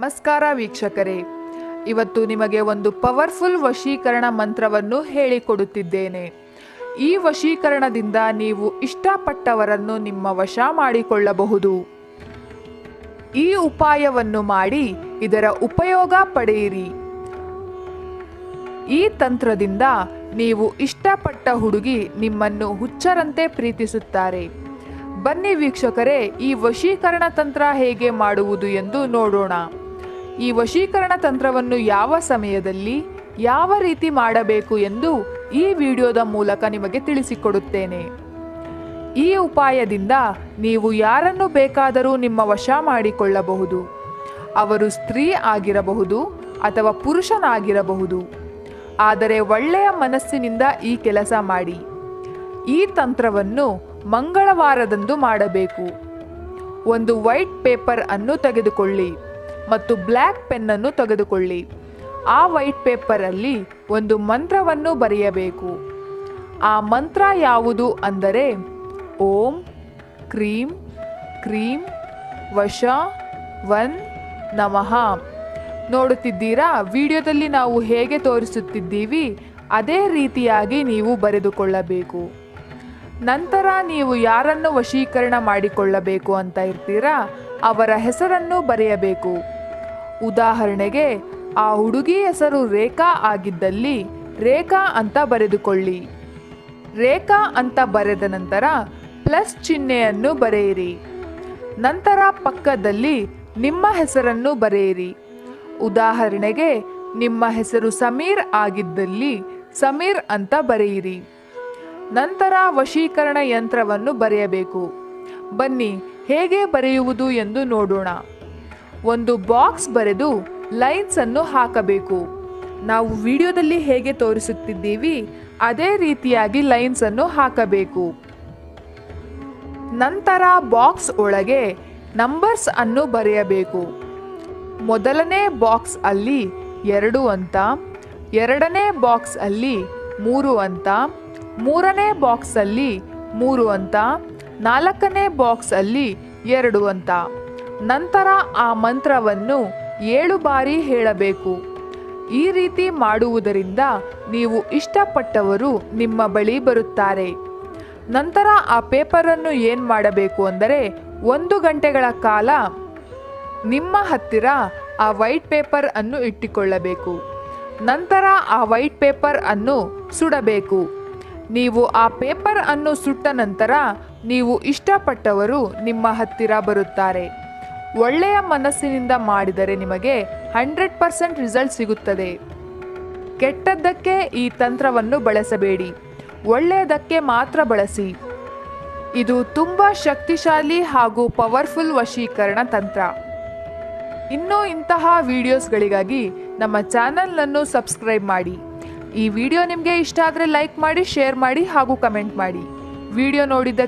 ನಮಸ್ಕಾರ ವೀಕ್ಷಕರೇ, ಇವತ್ತು ನಿಮಗೆ ಒಂದು ಪವರ್ಫುಲ್ ವಶೀಕರಣ ಮಂತ್ರವನ್ನು ಹೇಳಿಕೊಡುತ್ತಿದ್ದೇನೆ. ಈ ವಶೀಕರಣದಿಂದ ನೀವು ಇಷ್ಟಪಟ್ಟವರನ್ನು ನಿಮ್ಮ ವಶ ಮಾಡಿಕೊಳ್ಳಬಹುದು. ಈ ಉಪಾಯವನ್ನು ಮಾಡಿ ಇದರ ಉಪಯೋಗ ಪಡೆಯಿರಿ. ಈ ತಂತ್ರದಿಂದ ನೀವು ಇಷ್ಟಪಟ್ಟ ಹುಡುಗಿ ನಿಮ್ಮನ್ನು ಹುಚ್ಚರಂತೆ ಪ್ರೀತಿಸುತ್ತಾರೆ. ಬನ್ನಿ ವೀಕ್ಷಕರೇ, ಈ ವಶೀಕರಣ ತಂತ್ರ ಹೇಗೆ ಮಾಡುವುದು ಎಂದು ನೋಡೋಣ. ಈ ವಶೀಕರಣ ತಂತ್ರವನ್ನು ಯಾವ ಸಮಯದಲ್ಲಿ ಯಾವ ರೀತಿ ಮಾಡಬೇಕು ಎಂದು ಈ ವಿಡಿಯೋದ ಮೂಲಕ ನಿಮಗೆ ತಿಳಿಸಿಕೊಡುತ್ತೇನೆ. ಈ ಉಪಾಯದಿಂದ ನೀವು ಯಾರನ್ನು ಬೇಕಾದರೂ ನಿಮ್ಮ ವಶ ಮಾಡಿಕೊಳ್ಳಬಹುದು. ಅವರು ಸ್ತ್ರೀ ಆಗಿರಬಹುದು ಅಥವಾ ಪುರುಷನಾಗಿರಬಹುದು. ಆದರೆ ಒಳ್ಳೆಯ ಮನಸ್ಸಿನಿಂದ ಈ ಕೆಲಸ ಮಾಡಿ. ಈ ತಂತ್ರವನ್ನು ಮಂಗಳವಾರದಂದು ಮಾಡಬೇಕು. ಒಂದು ವೈಟ್ ಪೇಪರ್ ಅನ್ನು ತೆಗೆದುಕೊಳ್ಳಿ ಮತ್ತು ಬ್ಲ್ಯಾಕ್ ಪೆನ್ ಅನ್ನು ತೆಗೆದುಕೊಳ್ಳಿ. ಆ ವೈಟ್ ಪೇಪರ್ ಅಲ್ಲಿ ಒಂದು ಮಂತ್ರವನ್ನು ಬರೆಯಬೇಕು. ಆ ಮಂತ್ರ ಯಾವುದು ಅಂದರೆ ಓಂ ಕ್ರೀಂ ಕ್ರೀಂ ವಶ ವನ್ ನಮಃ. ನೋಡುತ್ತಿದ್ದೀರಾ, ವಿಡಿಯೋದಲ್ಲಿ ನಾವು ಹೇಗೆ ತೋರಿಸುತ್ತಿದ್ದೀವಿ ಅದೇ ರೀತಿಯಾಗಿ ನೀವು ಬರೆದುಕೊಳ್ಳಬೇಕು. ನಂತರ ನೀವು ಯಾರನ್ನು ವಶೀಕರಣ ಮಾಡಿಕೊಳ್ಳಬೇಕು ಅಂತ ಇರ್ತೀರಾ ಅವರ ಹೆಸರನ್ನು ಬರೆಯಬೇಕು. ಉದಾಹರಣೆಗೆ ಆ ಹುಡುಗಿ ಹೆಸರು ರೇಖಾ ಆಗಿದ್ದಲ್ಲಿ ರೇಖಾ ಅಂತ ಬರೆದುಕೊಳ್ಳಿ. ರೇಖಾ ಅಂತ ಬರೆದ ನಂತರ ಪ್ಲಸ್ ಚಿಹ್ನೆಯನ್ನು ಬರೆಯಿರಿ. ನಂತರ ಪಕ್ಕದಲ್ಲಿ ನಿಮ್ಮ ಹೆಸರನ್ನು ಬರೆಯಿರಿ. ಉದಾಹರಣೆಗೆ ನಿಮ್ಮ ಹೆಸರು ಸಮೀರ್ ಆಗಿದ್ದಲ್ಲಿ ಸಮೀರ್ ಅಂತ ಬರೆಯಿರಿ. ನಂತರ ವಶೀಕರಣ ಯಂತ್ರವನ್ನು ಬರೆಯಬೇಕು. ಬನ್ನಿ ಹೇಗೆ ಬರೆಯುವುದು ಎಂದು ನೋಡೋಣ. ಒಂದು ಬಾಕ್ಸ್ ಬರೆದು ಲೈನ್ಸ್ ಅನ್ನು ಹಾಕಬೇಕು. ನಾವು ವಿಡಿಯೋದಲ್ಲಿ ಹೇಗೆ ತೋರಿಸುತ್ತಿದ್ದೀವಿ ಅದೇ ರೀತಿಯಾಗಿ ಲೈನ್ಸ್ ಅನ್ನು ಹಾಕಬೇಕು. ನಂತರ ಬಾಕ್ಸ್ ಒಳಗೆ ನಂಬರ್ಸ್ ಅನ್ನು ಬರೆಯಬೇಕು. ಮೊದಲನೇ ಬಾಕ್ಸ್ ಅಲ್ಲಿ 2 ಅಂತ, ಎರಡನೇ ಬಾಕ್ಸ್ ಅಲ್ಲಿ 3 ಅಂತ, ಮೂರನೇ ಬಾಕ್ಸ್ ಅಲ್ಲಿ 3 ಅಂತ, ನಾಲ್ಕನೇ ಬಾಕ್ಸ್ ಅಲ್ಲಿ 2 ಅಂತ. ನಂತರ ಆ ಮಂತ್ರವನ್ನು 7 ಬಾರಿ ಹೇಳಬೇಕು. ಈ ರೀತಿ ಮಾಡುವುದರಿಂದ ನೀವು ಇಷ್ಟಪಟ್ಟವರು ನಿಮ್ಮ ಬಳಿ ಬರುತ್ತಾರೆ. ನಂತರ ಆ ಪೇಪರನ್ನು ಏನು ಮಾಡಬೇಕು ಅಂದರೆ 1 ಗಂಟೆಗಳ ಕಾಲ ನಿಮ್ಮ ಹತ್ತಿರ ಆ ವೈಟ್ ಪೇಪರ್ ಅನ್ನು ಇಟ್ಟುಕೊಳ್ಳಬೇಕು. ನಂತರ ಆ ವೈಟ್ ಪೇಪರ್ ಅನ್ನು ಸುಡಬೇಕು. ನೀವು ಆ ಪೇಪರ್ ಅನ್ನು ಸುಟ್ಟ ನಂತರ ನೀವು ಇಷ್ಟಪಟ್ಟವರು ನಿಮ್ಮ ಹತ್ತಿರ ಬರುತ್ತಾರೆ. ಒಳ್ಳೆಯ ಮನಸ್ಸಿನಿಂದ ಮಾಡಿದರೆ ನಿಮಗೆ 100% ರಿಸಲ್ಟ್ ಸಿಗುತ್ತದೆ. ಕೆಟ್ಟದ್ದಕ್ಕೆ ಈ ತಂತ್ರವನ್ನು ಬಳಸಬೇಡಿ, ಒಳ್ಳೆಯದಕ್ಕೆ ಮಾತ್ರ ಬಳಸಿ. ಇದು ತುಂಬ ಶಕ್ತಿಶಾಲಿ ಹಾಗೂ ಪವರ್ಫುಲ್ ವಶೀಕರಣ ತಂತ್ರ. ಇನ್ನೂ ಇಂತಹ ವಿಡಿಯೋಸ್ಗಳಿಗಾಗಿ ನಮ್ಮ ಚಾನಲನ್ನು ಸಬ್ಸ್ಕ್ರೈಬ್ ಮಾಡಿ. ಈ ವಿಡಿಯೋ ನಿಮಗೆ ಇಷ್ಟ ಆದರೆ ಲೈಕ್ ಮಾಡಿ, ಶೇರ್ ಮಾಡಿ ಹಾಗೂ ಕಮೆಂಟ್ ಮಾಡಿ. ವಿಡಿಯೋ ನೋಡಿದ್ದಕ್ಕೆ